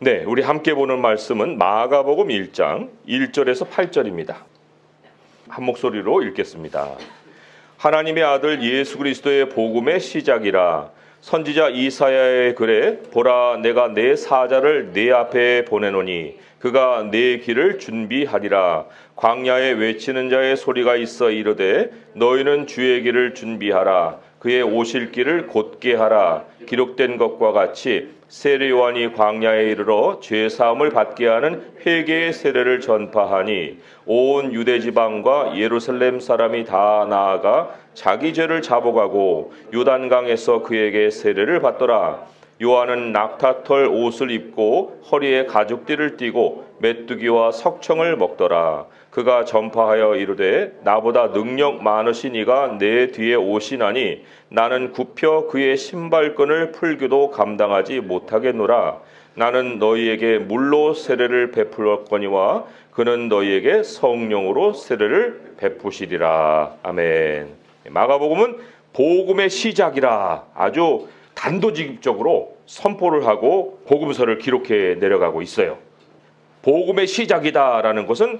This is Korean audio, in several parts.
네, 우리 함께 보는 말씀은 마가복음 1장 1절에서 8절입니다. 한 목소리로 읽겠습니다. 하나님의 아들 예수 그리스도의 복음의 시작이라. 선지자 이사야의 글에 보라 내가 내 사자를 네 앞에 보내노니 그가 네 길을 준비하리라. 광야에 외치는 자의 소리가 있어 이르되 너희는 주의 길을 준비하라. 그의 오실 길을 곧게 하라. 기록된 것과 같이 세례 요한이 광야에 이르러 죄 사함을 받게 하는 회개의 세례를 전파하니 온 유대 지방과 예루살렘 사람이 다 나아가 자기 죄를 자복하고 요단강에서 그에게 세례를 받더라. 요한은 낙타털 옷을 입고 허리에 가죽띠를 띠고 메뚜기와 석청을 먹더라. 그가 전파하여 이르되 나보다 능력 많으신 이가 내 뒤에 오시나니 나는 굽혀 그의 신발끈을 풀기도 감당하지 못하겠노라. 나는 너희에게 물로 세례를 베풀었거니와 그는 너희에게 성령으로 세례를 베푸시리라. 아멘. 마가복음은 복음의 시작이라 아주 단도직입적으로 선포를 하고 복음서를 기록해 내려가고 있어요. 복음의 시작이다라는 것은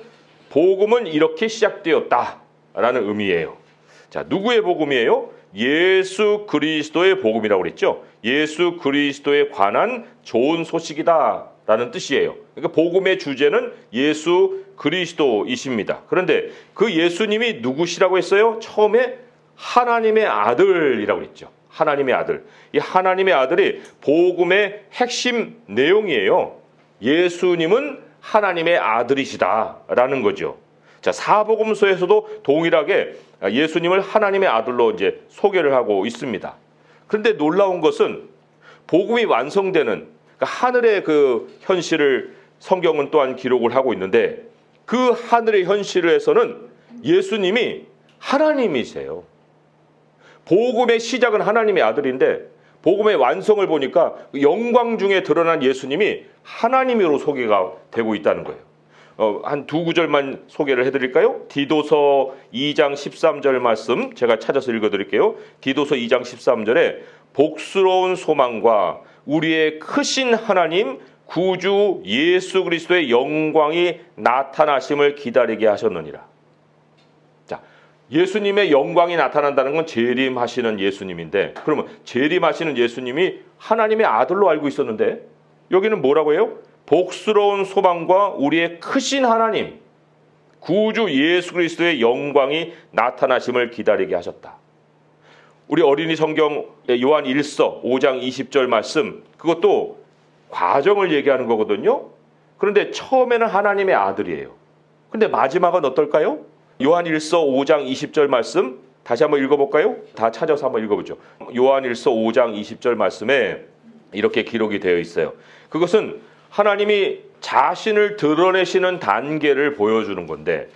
복음은 이렇게 시작되었다라는 의미예요. 자, 누구의 복음이에요? 예수 그리스도의 복음이라고 그랬죠. 예수 그리스도에 관한 좋은 소식이다라는 뜻이에요. 그러니까 복음의 주제는 예수 그리스도이십니다. 그런데 그 예수님이 누구시라고 했어요? 처음에 하나님의 아들이라고 했죠. 하나님의 아들. 이 하나님의 아들이 복음의 핵심 내용이에요. 예수님은 하나님의 아들이시다라는 거죠. 자, 사복음서에서도 동일하게 예수님을 하나님의 아들로 이제 소개를 하고 있습니다. 그런데 놀라운 것은 복음이 완성되는 그러니까 하늘의 그 현실을 성경은 또한 기록을 하고 있는데 그 하늘의 현실에서는 예수님이 하나님이세요. 복음의 시작은 하나님의 아들인데 복음의 완성을 보니까 영광 중에 드러난 예수님이 하나님으로 소개가 되고 있다는 거예요. 한 두 구절만 소개를 해드릴까요? 디도서 2장 13절 말씀 제가 찾아서 읽어드릴게요. 디도서 2장 13절에 복스러운 소망과 우리의 크신 하나님 구주 예수 그리스도의 영광이 나타나심을 기다리게 하셨느니라. 자, 예수님의 영광이 나타난다는 건 재림하시는 예수님인데 그러면 재림하시는 예수님이 하나님의 아들로 알고 있었는데 여기는 뭐라고 해요? 복스러운 소망과 우리의 크신 하나님 구주 예수 그리스도의 영광이 나타나심을 기다리게 하셨다. 우리 어린이 성경 요한 1서 5장 20절 말씀 그것도 과정을 얘기하는 거거든요. 그런데 처음에는 하나님의 아들이에요. 근데 마지막은 어떨까요? 요한 1서 5장 20절 말씀 다시 한번 읽어볼까요? 다 찾아서 한번 읽어보죠. 요한 1서 5장 20절 말씀에 이렇게 기록이 되어 있어요. 그것은 하나님이 자신을 드러내시는 단계를 보여주는 건데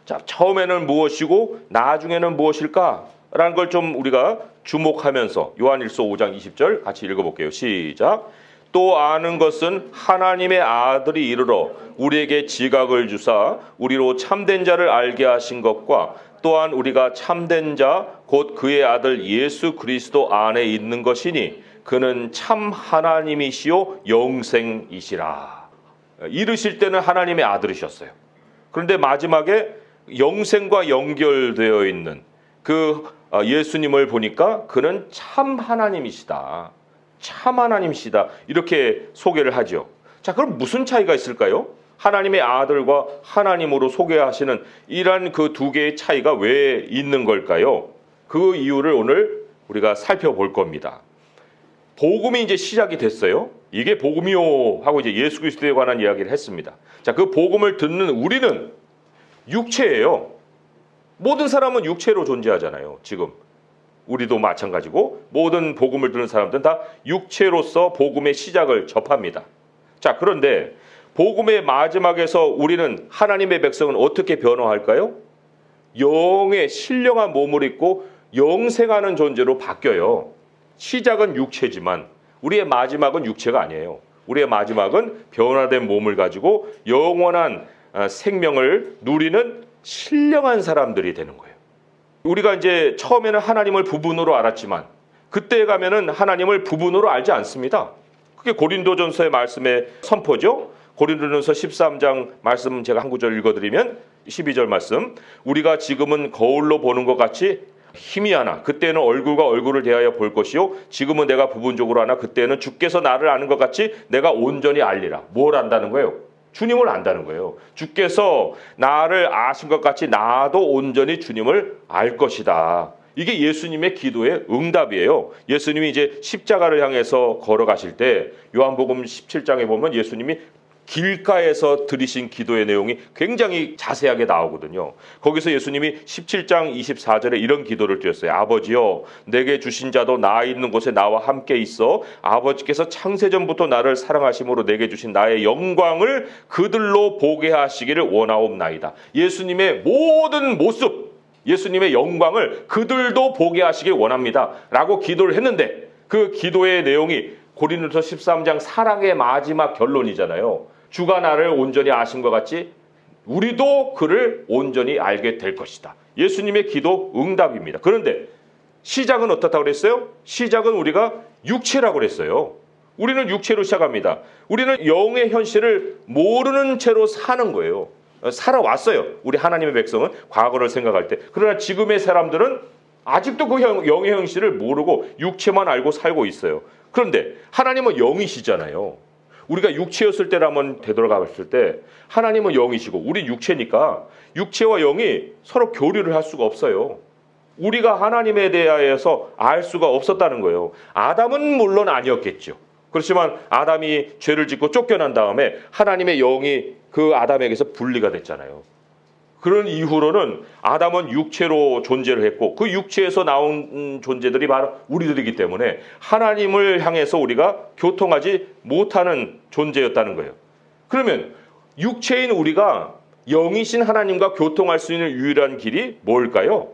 자, 처음에는 무엇이고 나중에는 무엇일까라는 걸 좀 우리가 주목하면서 요한 1서 5장 20절 같이 읽어볼게요. 시작. 또 아는 것은 하나님의 아들이 이르러 우리에게 지각을 주사 우리로 참된 자를 알게 하신 것과 또한 우리가 참된 자 곧 그의 아들 예수 그리스도 안에 있는 것이니 그는 참 하나님이시요 영생이시라. 이르실 때는 하나님의 아들이셨어요. 그런데 마지막에 영생과 연결되어 있는 그 예수님을 보니까 그는 참 하나님이시다. 참 하나님이시다. 이렇게 소개를 하죠. 자, 그럼 무슨 차이가 있을까요? 하나님의 아들과 하나님으로 소개하시는 이러한 그 두 개의 차이가 왜 있는 걸까요? 그 이유를 오늘 우리가 살펴볼 겁니다. 복음이 이제 시작이 됐어요. 이게 복음이요 하고 이제 예수 그리스도에 관한 이야기를 했습니다. 자, 그 복음을 듣는 우리는 육체예요. 모든 사람은 육체로 존재하잖아요. 지금 우리도 마찬가지고 모든 복음을 듣는 사람들은 다 육체로서 복음의 시작을 접합니다. 자, 그런데 복음의 마지막에서 우리는 하나님의 백성은 어떻게 변화할까요? 영의 신령한 몸을 입고 영생하는 존재로 바뀌어요. 시작은 육체지만 우리의 마지막은 육체가 아니에요. 우리의 마지막은 변화된 몸을 가지고 영원한 생명을 누리는 신령한 사람들이 되는 거예요. 우리가 이제 처음에는 하나님을 부분으로 알았지만 그때 가면은 하나님을 부분으로 알지 않습니다. 그게 고린도전서의 말씀의 선포죠. 고린도전서 13장 말씀 제가 한 구절 읽어드리면 12절 말씀. 우리가 지금은 거울로 보는 것 같이 희미하나 그때는 얼굴과 얼굴을 대하여 볼 것이요 지금은 내가 부분적으로 하나 그때는 주께서 나를 아는 것 같이 내가 온전히 알리라. 뭘 안다는 거예요? 주님을 안다는 거예요. 주께서 나를 아신 것 같이 나도 온전히 주님을 알 것이다. 이게 예수님의 기도의 응답이에요. 예수님이 이제 십자가를 향해서 걸어가실 때 요한복음 17장에 보면 예수님이 길가에서 드리신 기도의 내용이 굉장히 자세하게 나오거든요. 거기서 예수님이 17장 24절에 이런 기도를 드렸어요. 아버지여 내게 주신 자도 나 있는 곳에 나와 함께 있어 아버지께서 창세전부터 나를 사랑하심으로 내게 주신 나의 영광을 그들로 보게 하시기를 원하옵나이다. 예수님의 모든 모습, 예수님의 영광을 그들도 보게 하시길 원합니다. 라고 기도를 했는데 그 기도의 내용이 고린도서 13장 사랑의 마지막 결론이잖아요. 주가 나를 온전히 아신 것 같이 우리도 그를 온전히 알게 될 것이다. 예수님의 기도 응답입니다. 그런데 시작은 어떻다고 그랬어요? 시작은 우리가 육체라고 그랬어요. 우리는 육체로 시작합니다. 우리는 영의 현실을 모르는 채로 사는 거예요. 살아왔어요. 우리 하나님의 백성은 과거를 생각할 때. 그러나 지금의 사람들은 아직도 그 영의 현실을 모르고 육체만 알고 살고 있어요. 그런데 하나님은 영이시잖아요. 우리가 육체였을 때라면 되돌아가 봤을 때 하나님은 영이시고 우리 육체니까 육체와 영이 서로 교류를 할 수가 없어요. 우리가 하나님에 대하여서 알 수가 없었다는 거예요. 아담은 물론 아니었겠죠. 그렇지만 아담이 죄를 짓고 쫓겨난 다음에 하나님의 영이 그 아담에게서 분리가 됐잖아요. 그런 이후로는 아담은 육체로 존재를 했고 그 육체에서 나온 존재들이 바로 우리들이기 때문에 하나님을 향해서 우리가 교통하지 못하는 존재였다는 거예요. 그러면 육체인 우리가 영이신 하나님과 교통할 수 있는 유일한 길이 뭘까요?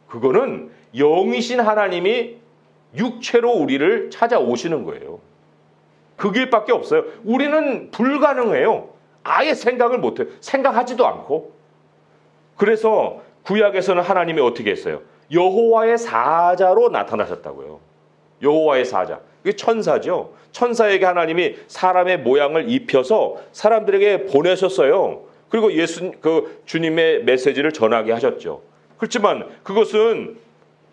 그거는 영이신 하나님이 육체로 우리를 찾아오시는 거예요. 그 길밖에 없어요. 우리는 불가능해요. 아예 생각을 못해요. 생각하지도 않고. 그래서 구약에서는 하나님이 어떻게 했어요? 여호와의 사자로 나타나셨다고요. 여호와의 사자. 그게 천사죠. 천사에게 하나님이 사람의 모양을 입혀서 사람들에게 보내셨어요. 그리고 주님의 메시지를 전하게 하셨죠. 그렇지만 그것은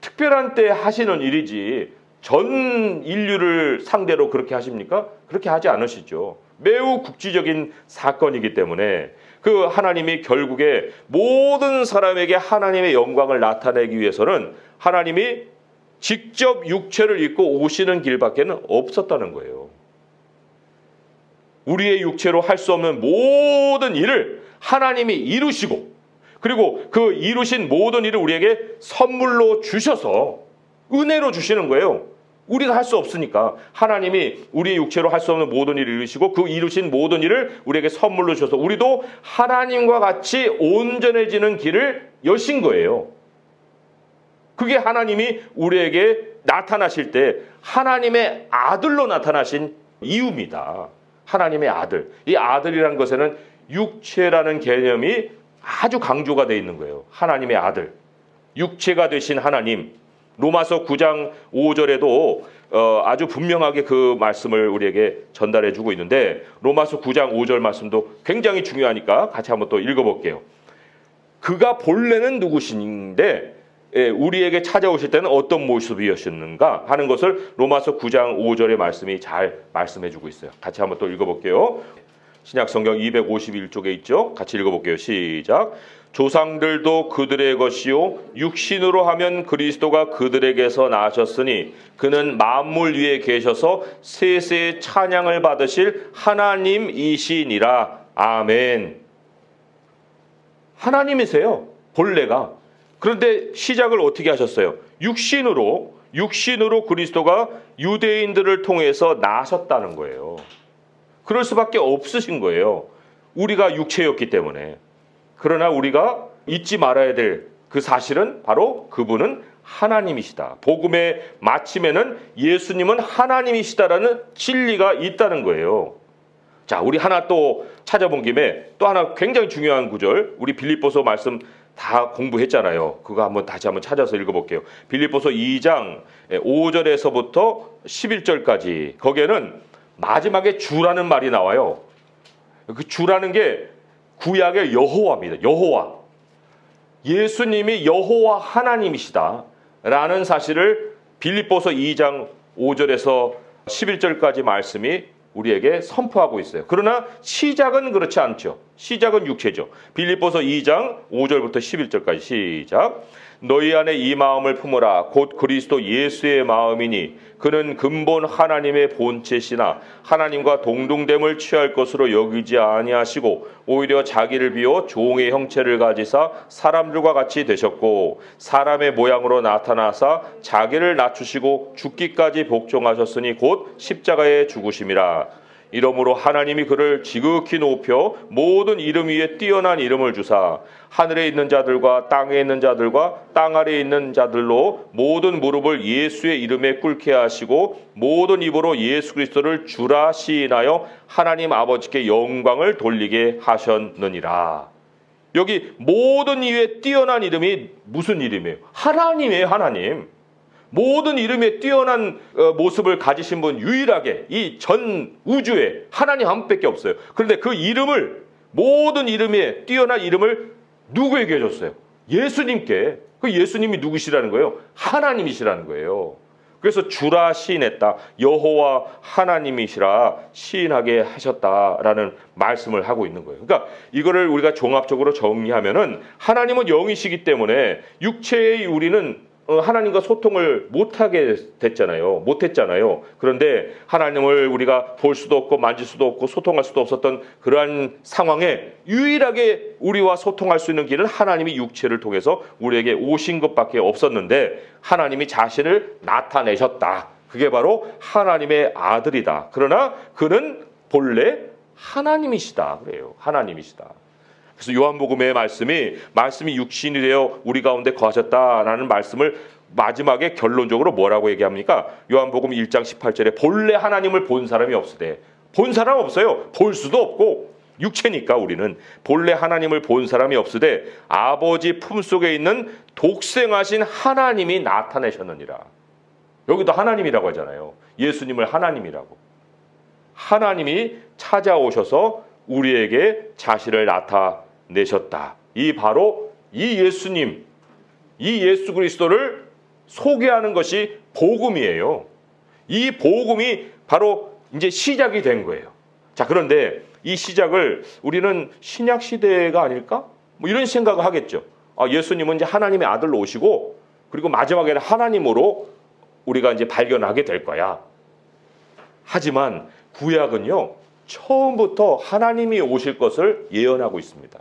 특별한 때 하시는 일이지 전 인류를 상대로 그렇게 하십니까? 그렇게 하지 않으시죠. 매우 국지적인 사건이기 때문에 그 하나님이 결국에 모든 사람에게 하나님의 영광을 나타내기 위해서는 하나님이 직접 육체를 입고 오시는 길밖에는 없었다는 거예요. 우리의 육체로 할 수 없는 모든 일을 하나님이 이루시고 그리고 그 이루신 모든 일을 우리에게 선물로 주셔서 은혜로 주시는 거예요. 우리가 할 수 없으니까 하나님이 우리의 육체로 할 수 없는 모든 일을 이루시고 그 이루신 모든 일을 우리에게 선물로 주셔서 우리도 하나님과 같이 온전해지는 길을 여신 거예요. 그게 하나님이 우리에게 나타나실 때 하나님의 아들로 나타나신 이유입니다. 하나님의 아들. 이 아들이라는 것에는 육체라는 개념이 아주 강조가 되어 있는 거예요. 하나님의 아들. 육체가 되신 하나님. 로마서 9장 5절에도 아주 분명하게 그 말씀을 우리에게 전달해 주고 있는데 로마서 9장 5절 말씀도 굉장히 중요하니까 같이 한번 또 읽어볼게요. 그가 본래는 누구신데 우리에게 찾아오실 때는 어떤 모습이었는가 하는 것을 로마서 9장 5절의 말씀이 잘 말씀해 주고 있어요. 같이 한번 또 읽어볼게요. 신약성경 251쪽에 있죠. 같이 읽어볼게요. 시작. 조상들도 그들의 것이요 육신으로 하면 그리스도가 그들에게서 나셨으니 그는 만물 위에 계셔서 세세의 찬양을 받으실 하나님이시니라. 아멘. 하나님이세요. 본래가. 그런데 시작을 어떻게 하셨어요? 육신으로 그리스도가 유대인들을 통해서 나셨다는 거예요. 그럴 수밖에 없으신 거예요. 우리가 육체였기 때문에. 그러나 우리가 잊지 말아야 될 그 사실은 바로 그분은 하나님이시다. 복음의 마침에는 예수님은 하나님이시다라는 진리가 있다는 거예요. 자, 우리 하나 또 찾아본 김에 또 하나 굉장히 중요한 구절, 우리 빌립보서 말씀 다 공부했잖아요. 그거 다시 한번 찾아서 읽어볼게요. 빌립보서 2장 5절에서부터 11절까지 거기에는 마지막에 주라는 말이 나와요. 그 주라는 게 구약의 여호와입니다. 여호와. 예수님이 여호와 하나님이시다 라는 사실을 빌립보서 2장 5절에서 11절까지 말씀이 우리에게 선포하고 있어요. 그러나 시작은 그렇지 않죠. 시작은 육체죠. 빌립보서 2장 5절부터 11절까지 시작. 너희 안에 이 마음을 품으라. 곧 그리스도 예수의 마음이니 그는 근본 하나님의 본체시나 하나님과 동등됨을 취할 것으로 여기지 아니하시고 오히려 자기를 비워 종의 형체를 가지사 사람들과 같이 되셨고 사람의 모양으로 나타나사 자기를 낮추시고 죽기까지 복종하셨으니 곧 십자가에 죽으심이라. 이러므로 하나님이 그를 지극히 높여 모든 이름 위에 뛰어난 이름을 주사 하늘에 있는 자들과 땅에 있는 자들과 땅 아래에 있는 자들로 모든 무릎을 예수의 이름에 꿇게 하시고 모든 입으로 예수 그리스도를 주라 시인하여 하나님 아버지께 영광을 돌리게 하셨느니라. 여기 모든 이에 뛰어난 이름이 무슨 이름이에요? 하나님이에요. 하나님. 모든 이름에 뛰어난 모습을 가지신 분 유일하게 이 전 우주에 하나님 한 분밖에 없어요. 그런데 그 이름을 모든 이름에 뛰어난 이름을 누구에게 줬어요? 예수님께. 그 예수님이 누구시라는 거예요? 하나님이시라는 거예요. 그래서 주라 시인했다. 여호와 하나님이시라 시인하게 하셨다라는 말씀을 하고 있는 거예요. 그러니까 이거를 우리가 종합적으로 정리하면은 하나님은 영이시기 때문에 육체의 우리는 하나님과 소통을 못하게 못했잖아요. 그런데 하나님을 우리가 볼 수도 없고 만질 수도 없고 소통할 수도 없었던 그러한 상황에 유일하게 우리와 소통할 수 있는 길은 하나님이 육체를 통해서 우리에게 오신 것밖에 없었는데 하나님이 자신을 나타내셨다. 그게 바로 하나님의 아들이다. 그러나 그는 본래 하나님이시다. 그래요. 하나님이시다. 그래서 요한복음의 말씀이 육신이 되어 우리 가운데 거하셨다라는 말씀을 마지막에 결론적으로 뭐라고 얘기합니까? 요한복음 1장 18절에 본래 하나님을 본 사람이 없으되. 본 사람 없어요. 볼 수도 없고 육체니까 우리는 본래 하나님을 본 사람이 없으되 아버지 품속에 있는 독생하신 하나님이 나타내셨느니라. 여기도 하나님이라고 하잖아요. 예수님을 하나님이라고. 하나님이 찾아오셔서 우리에게 자신을 나타내셨다. 바로 이 예수님, 이 예수 그리스도를 소개하는 것이 복음이에요. 이 복음이 바로 이제 시작이 된 거예요. 자, 그런데 이 시작을 우리는 신약 시대가 아닐까? 이런 생각을 하겠죠. 예수님은 이제 하나님의 아들로 오시고 그리고 마지막에는 하나님으로 우리가 이제 발견하게 될 거야. 하지만 구약은요, 처음부터 하나님이 오실 것을 예언하고 있습니다.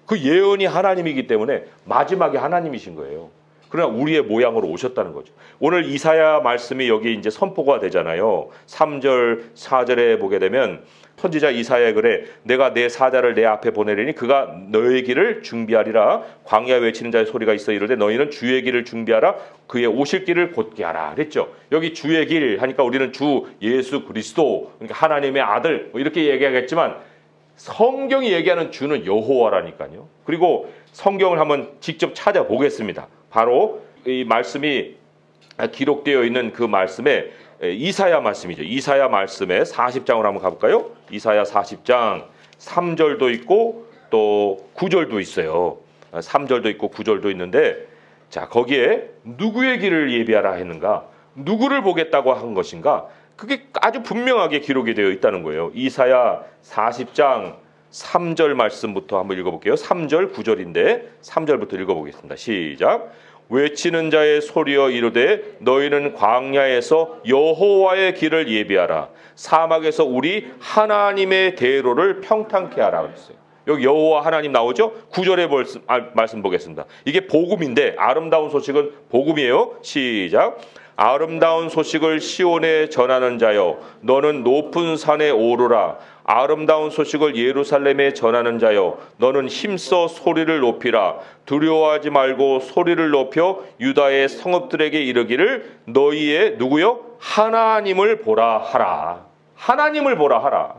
그 예언이 하나님이기 때문에 마지막에 하나님이신 거예요. 그러나 우리의 모양으로 오셨다는 거죠. 오늘 이사야 말씀이 여기 이제 선포가 되잖아요. 3절, 4절에 보게 되면 선지자 이사야의 글에 내가 내 사자를 내 앞에 보내리니 그가 너의 길을 준비하리라. 광야 외치는 자의 소리가 있어 이르되 너희는 주의 길을 준비하라. 그의 오실 길을 곧게 하라. 그랬죠. 여기 주의 길 하니까 우리는 주 예수 그리스도, 그러니까 하나님의 아들 이렇게 얘기하겠지만 성경이 얘기하는 주는 여호와라니까요. 그리고 성경을 한번 직접 찾아보겠습니다. 바로 이 말씀이 기록되어 있는 그 말씀에 이사야 말씀이죠. 이사야 말씀에 40장을 한번 가볼까요? 이사야 40장 3절도 있고 또 9절도 있어요. 3절도 있고 9절도 있는데 자, 거기에 누구의 길을 예비하라 했는가? 누구를 보겠다고 한 것인가? 그게 아주 분명하게 기록이 되어 있다는 거예요. 이사야 40장 3절 말씀부터 한번 읽어볼게요. 3절 9절인데 3절부터 읽어보겠습니다. 시작. 외치는 자의 소리여 이르되 너희는 광야에서 여호와의 길을 예비하라. 사막에서 우리 하나님의 대로를 평탄케 하라 그랬어요. 여기 여호와 하나님 나오죠? 9절의 말씀 보겠습니다. 이게 복음인데 아름다운 소식은 복음이에요. 시작. 아름다운 소식을 시온에 전하는 자여 너는 높은 산에 오르라. 아름다운 소식을 예루살렘에 전하는 자여 너는 힘써 소리를 높이라. 두려워하지 말고 소리를 높여 유다의 성읍들에게 이르기를 너희의 누구요? 하나님을 보라 하라. 하나님을 보라 하라.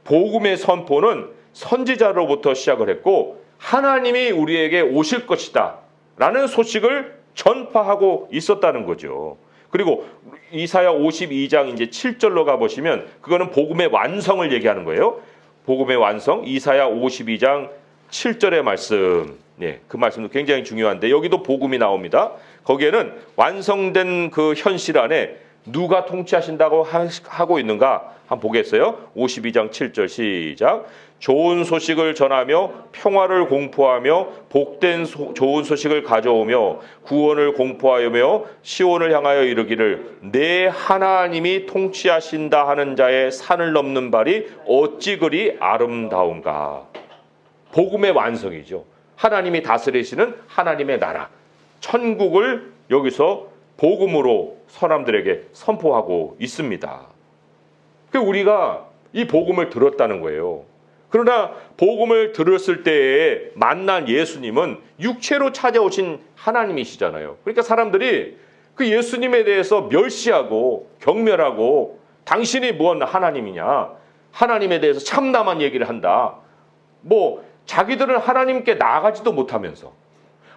복음의 선포는 선지자로부터 시작을 했고 하나님이 우리에게 오실 것이다 라는 소식을 전파하고 있었다는 거죠. 그리고 이사야 52장 이제 7절로 가보시면 그거는 복음의 완성을 얘기하는 거예요. 복음의 완성, 이사야 52장 7절의 말씀. 네, 그 말씀도 굉장히 중요한데 여기도 복음이 나옵니다. 거기에는 완성된 그 현실 안에 누가 통치하신다고 하고 있는가 한번 보겠어요. 52장 7절 시작. 좋은 소식을 전하며 평화를 공포하며 복된 좋은 소식을 가져오며 구원을 공포하며 시온을 향하여 이르기를 내 하나님이 통치하신다 하는 자의 산을 넘는 발이 어찌 그리 아름다운가. 복음의 완성이죠. 하나님이 다스리시는 하나님의 나라, 천국을 여기서 복음으로 사람들에게 선포하고 있습니다. 우리가 이 복음을 들었다는 거예요. 그러나 복음을 들었을 때에 만난 예수님은 육체로 찾아오신 하나님이시잖아요. 그러니까 사람들이 그 예수님에 대해서 멸시하고 경멸하고 당신이 뭔 하나님이냐, 하나님에 대해서 참담한 얘기를 한다. 자기들은 하나님께 나아가지도 못하면서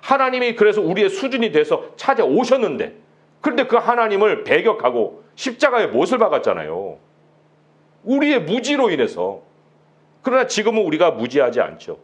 하나님이 그래서 우리의 수준이 돼서 찾아오셨는데 그런데 그 하나님을 배격하고 십자가에 못을 박았잖아요. 우리의 무지로 인해서. 그러나 지금은 우리가 무지하지 않죠.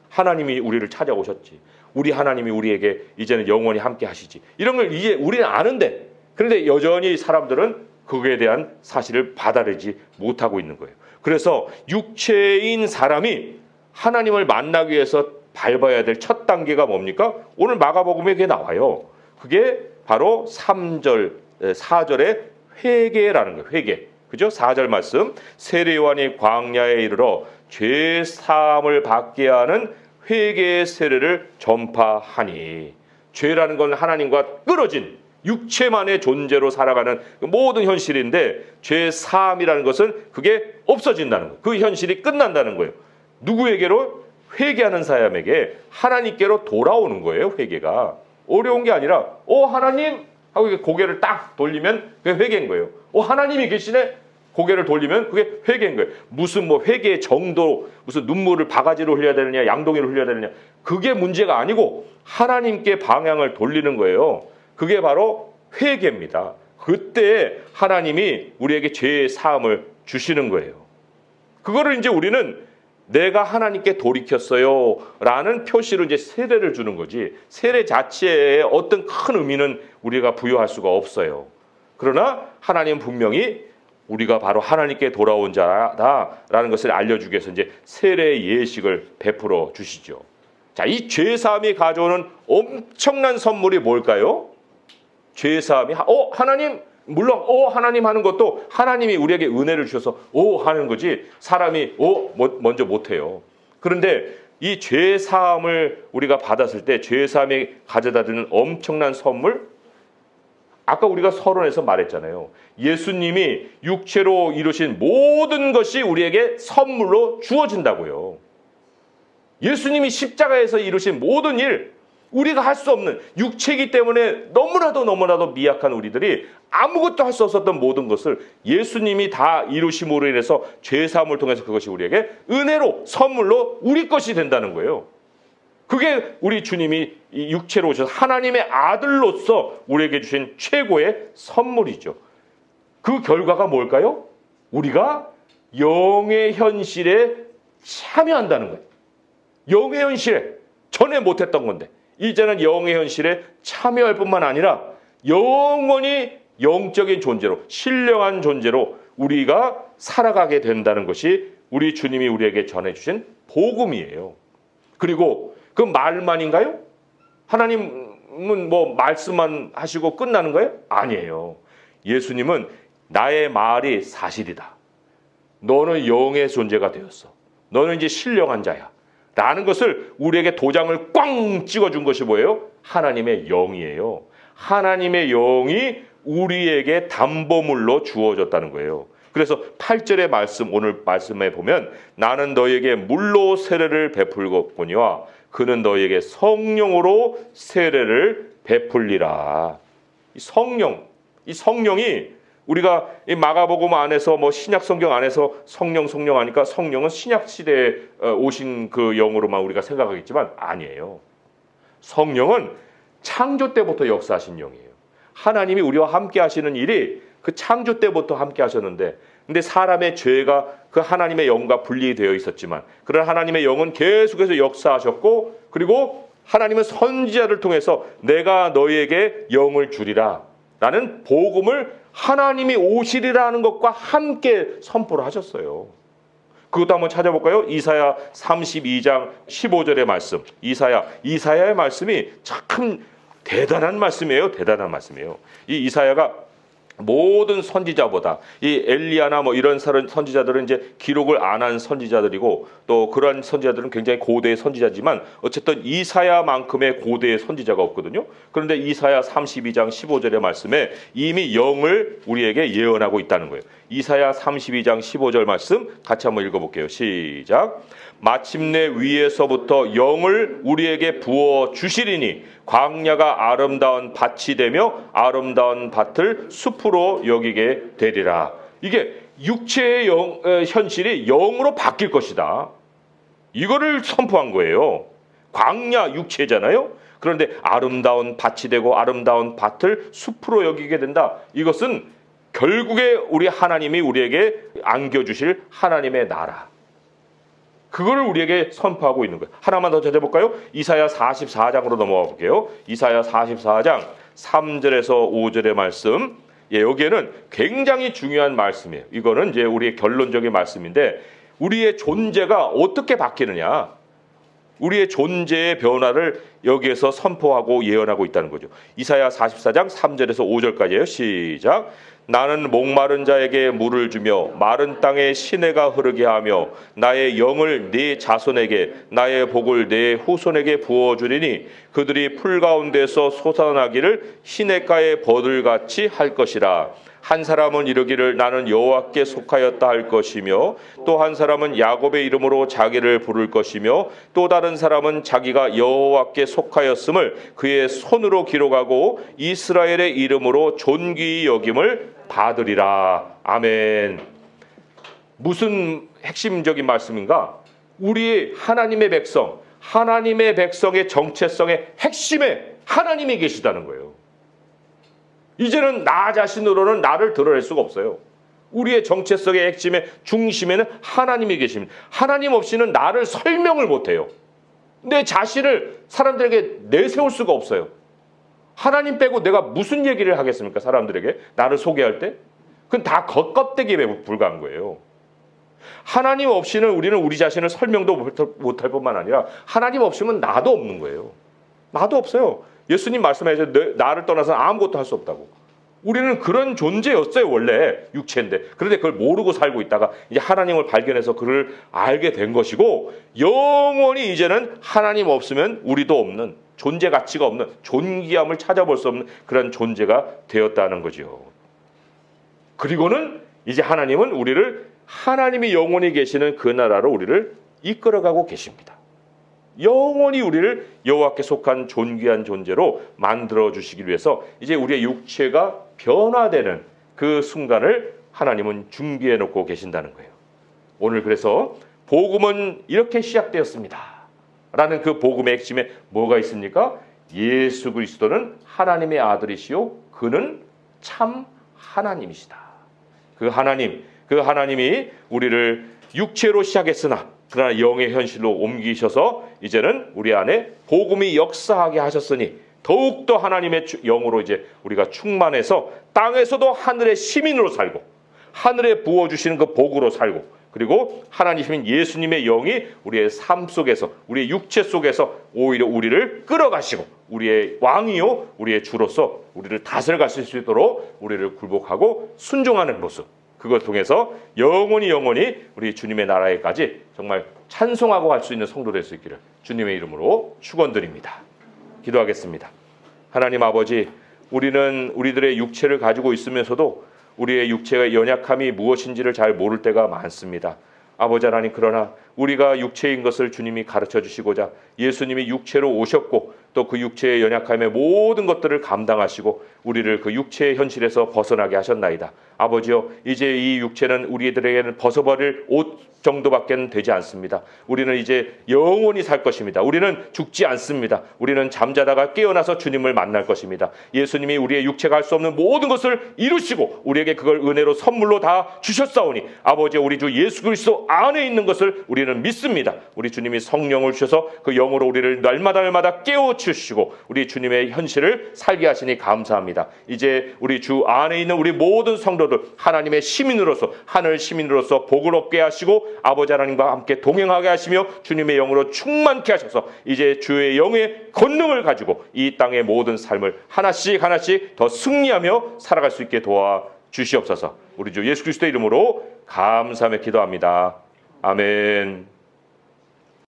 하나님이 우리를 찾아오셨지. 우리 하나님이 우리에게 이제는 영원히 함께 하시지. 이런 걸 우리는 아는데 그런데 여전히 사람들은 그거에 대한 사실을 받아들이지 못하고 있는 거예요. 그래서 육체인 사람이 하나님을 만나기 위해서 밟아야 될 첫 단계가 뭡니까? 오늘 마가복음에 그게 나와요. 그게 바로 3절, 4절의 회개라는 거예요. 회개. 그죠? 4절 말씀. 세례요한이 광야에 이르러 죄 사함을 받게 하는 회개의 세례를 전파하니. 죄라는 건 하나님과 끊어진 육체만의 존재로 살아가는 모든 현실인데 죄 사함이라는 것은 그게 없어진다는 거예요. 그 현실이 끝난다는 거예요. 누구에게로? 회개하는 사람에게 하나님께로 돌아오는 거예요. 회개가. 어려운 게 아니라 하나님 하고 고개를 딱 돌리면 그게 회개인 거예요. 하나님이 계시네? 고개를 돌리면 그게 회개인 거예요. 무슨 회개의 정도, 무슨 눈물을 바가지로 흘려야 되느냐, 양동이로 흘려야 되느냐, 그게 문제가 아니고 하나님께 방향을 돌리는 거예요. 그게 바로 회개입니다. 그때 하나님이 우리에게 죄의 사함을 주시는 거예요. 그거를 이제 우리는 내가 하나님께 돌이켰어요 라는 표시로 이제 세례를 주는 거지, 세례 자체에 어떤 큰 의미는 우리가 부여할 수가 없어요. 그러나 하나님은 분명히 우리가 바로 하나님께 돌아온 자다라는 것을 알려주기 위해서 이제 세례의 예식을 베풀어 주시죠. 자, 이 죄사함이 가져오는 엄청난 선물이 뭘까요? 죄사함이 하나님, 물론 하나님 하는 것도 하나님이 우리에게 은혜를 주셔서 하는 거지 사람이 먼저 못해요. 그런데 이 죄사함을 우리가 받았을 때 죄사함이 가져다 주는 엄청난 선물, 아까 우리가 서론에서 말했잖아요. 예수님이 육체로 이루신 모든 것이 우리에게 선물로 주어진다고요. 예수님이 십자가에서 이루신 모든 일, 우리가 할 수 없는, 육체이기 때문에 너무나도 미약한 우리들이 아무것도 할 수 없었던 모든 것을 예수님이 다 이루심으로 인해서 죄사함을 통해서 그것이 우리에게 은혜로, 선물로 우리 것이 된다는 거예요. 그게 우리 주님이 육체로 오셔서 하나님의 아들로서 우리에게 주신 최고의 선물이죠. 그 결과가 뭘까요? 우리가 영의 현실에 참여한다는 거예요. 영의 현실에, 전에 못했던 건데 이제는 영의 현실에 참여할 뿐만 아니라 영원히 영적인 존재로, 신령한 존재로 우리가 살아가게 된다는 것이 우리 주님이 우리에게 전해주신 복음이에요. 그리고 그 말만인가요? 하나님은 말씀만 하시고 끝나는 거예요? 아니에요. 예수님은 나의 말이 사실이다. 너는 영의 존재가 되었어. 너는 이제 신령한 자야. 라는 것을 우리에게 도장을 꽝 찍어준 것이 뭐예요? 하나님의 영이에요. 하나님의 영이 우리에게 담보물로 주어졌다는 거예요. 그래서 8절의 말씀, 오늘 말씀에 보면 나는 너에게 물로 세례를 베풀거니와 그는 너에게 성령으로 세례를 베풀리라. 이 성령이 우리가 이 마가복음 안에서 뭐 신약 성경 안에서 성령 하니까 성령은 신약 시대에 오신 그 영으로만 우리가 생각하겠지만 아니에요. 성령은 창조 때부터 역사하신 영이에요. 하나님이 우리와 함께 하시는 일이 그 창조 때부터 함께 하셨는데, 근데 사람의 죄가 그 하나님의 영과 분리되어 있었지만, 그런 하나님의 영은 계속해서 역사하셨고, 그리고 하나님은 선지자를 통해서 내가 너희에게 영을 주리라 라는 복음을 하나님이 오시리라는 것과 함께 선포를 하셨어요. 그것도 한번 찾아볼까요? 이사야 32장 15절의 말씀. 이사야의 말씀이 참 대단한 말씀이에요. 대단한 말씀이에요. 이 이사야가 모든 선지자보다 이 엘리야나 뭐 이런 선지자들은 이제 기록을 안 한 선지자들이고, 또 그러한 선지자들은 굉장히 고대의 선지자지만 어쨌든 이사야만큼의 고대의 선지자가 없거든요. 그런데 이사야 32장 15절의 말씀에 이미 영을 우리에게 예언하고 있다는 거예요. 이사야 32장 15절 말씀 같이 한번 읽어볼게요. 시작. 마침내 위에서부터 영을 우리에게 부어 주시리니 광야가 아름다운 밭이 되며 아름다운 밭을 숲으로 여기게 되리라. 이게 육체의 현실이 영으로 바뀔 것이다. 이거를 선포한 거예요. 광야 육체잖아요. 그런데 아름다운 밭이 되고 아름다운 밭을 숲으로 여기게 된다. 이것은 결국에 우리 하나님이 우리에게 안겨주실 하나님의 나라, 그거를 우리에게 선포하고 있는 거예요. 하나만 더 찾아볼까요? 이사야 44장으로 넘어가 볼게요. 이사야 44장 3절에서 5절의 말씀. 여기에는 굉장히 중요한 말씀이에요. 이거는 이제 우리의 결론적인 말씀인데, 우리의 존재가 어떻게 바뀌느냐, 우리의 존재의 변화를 여기에서 선포하고 예언하고 있다는 거죠. 이사야 44장 3절에서 5절까지예요. 시작. 나는 목마른 자에게 물을 주며 마른 땅에 시내가 흐르게 하며 나의 영을 네 자손에게 나의 복을 네 후손에게 부어주리니 그들이 풀 가운데서 솟아나기를 시냇가의 버들같이 할 것이라. 한 사람은 이르기를 나는 여호와께 속하였다 할 것이며, 또 한 사람은 야곱의 이름으로 자기를 부를 것이며, 또 다른 사람은 자기가 여호와께 속하였음을 그의 손으로 기록하고 이스라엘의 이름으로 존귀히 여김을 받으리라. 아멘. 무슨 핵심적인 말씀인가? 우리 하나님의 백성의 정체성의 핵심에 하나님이 계시다는 거예요. 이제는 나 자신으로는 나를 드러낼 수가 없어요. 우리의 정체성의 핵심의 중심에는 하나님이 계십니다. 하나님 없이는 나를 설명을 못해요. 내 자신을 사람들에게 내세울 수가 없어요. 하나님 빼고 내가 무슨 얘기를 하겠습니까? 사람들에게 나를 소개할 때? 그건 다 겉껍데기에 불과한 거예요. 하나님 없이는 우리는 우리 자신을 설명도 못할 뿐만 아니라 하나님 없으면 나도 없는 거예요. 나도 없어요. 예수님 말씀하셨죠. 나를 떠나서 아무것도 할 수 없다고. 우리는 그런 존재였어요. 원래 육체인데. 그런데 그걸 모르고 살고 있다가 이제 하나님을 발견해서 그를 알게 된 것이고, 영원히 이제는 하나님 없으면 우리도 없는, 존재 가치가 없는, 존귀함을 찾아볼 수 없는 그런 존재가 되었다는 거죠. 그리고는 이제 하나님은 우리를 하나님이 영원히 계시는 그 나라로 우리를 이끌어가고 계십니다. 영원히 우리를 여호와께 속한 존귀한 존재로 만들어 주시기 위해서 이제 우리의 육체가 변화되는 그 순간을 하나님은 준비해 놓고 계신다는 거예요. 오늘 그래서 복음은 이렇게 시작되었습니다 라는 그 복음의 핵심에 뭐가 있습니까? 예수 그리스도는 하나님의 아들이시요 그는 참 하나님이시다. 그 하나님이 우리를 육체로 시작했으나 그러나 영의 현실로 옮기셔서 이제는 우리 안에 복음이 역사하게 하셨으니 더욱더 하나님의 영으로 이제 우리가 충만해서 땅에서도 하늘의 시민으로 살고, 하늘에 부어주시는 그 복으로 살고, 그리고 하나님이신 예수님의 영이 우리의 삶 속에서, 우리의 육체 속에서 오히려 우리를 끌어가시고 우리의 왕이요 우리의 주로서 우리를 다스려가실 수 있도록 우리를 굴복하고 순종하는 모습, 그걸 통해서 영원히 우리 주님의 나라에까지 정말 찬송하고 갈 수 있는 성도 될 수 있기를 주님의 이름으로 축원드립니다. 기도하겠습니다. 하나님 아버지, 우리는 우리들의 육체를 가지고 있으면서도 우리의 육체의 연약함이 무엇인지를 잘 모를 때가 많습니다. 아버지 하나님, 그러나 우리가 육체인 것을 주님이 가르쳐 주시고자 예수님이 육체로 오셨고 또 그 육체의 연약함의 모든 것들을 감당하시고 우리를 그 육체의 현실에서 벗어나게 하셨나이다. 아버지여, 이제 이 육체는 우리들에게는 벗어버릴 옷 정도밖에 되지 않습니다. 우리는 이제 영원히 살 것입니다. 우리는 죽지 않습니다. 우리는 잠자다가 깨어나서 주님을 만날 것입니다. 예수님이 우리의 육체가 할 수 없는 모든 것을 이루시고 우리에게 그걸 은혜로 선물로 다 주셨사오니 아버지, 우리 주 예수 그리스도 안에 있는 것을 우리는 믿습니다. 우리 주님이 성령을 주셔서 그 영으로 우리를 날마다 깨워주시고 우리 주님의 현실을 살게 하시니 감사합니다. 이제 우리 주 안에 있는 우리 모든 성도들 하나님의 시민으로서, 하늘 시민으로서 복을 얻게 하시고 아버지 하나님과 함께 동행하게 하시며 주님의 영으로 충만케 하셔서 이제 주의 영의 권능을 가지고 이 땅의 모든 삶을 하나씩 더 승리하며 살아갈 수 있게 도와 주시옵소서. 우리 주 예수 그리스도의 이름으로 감사하며 기도합니다. 아멘.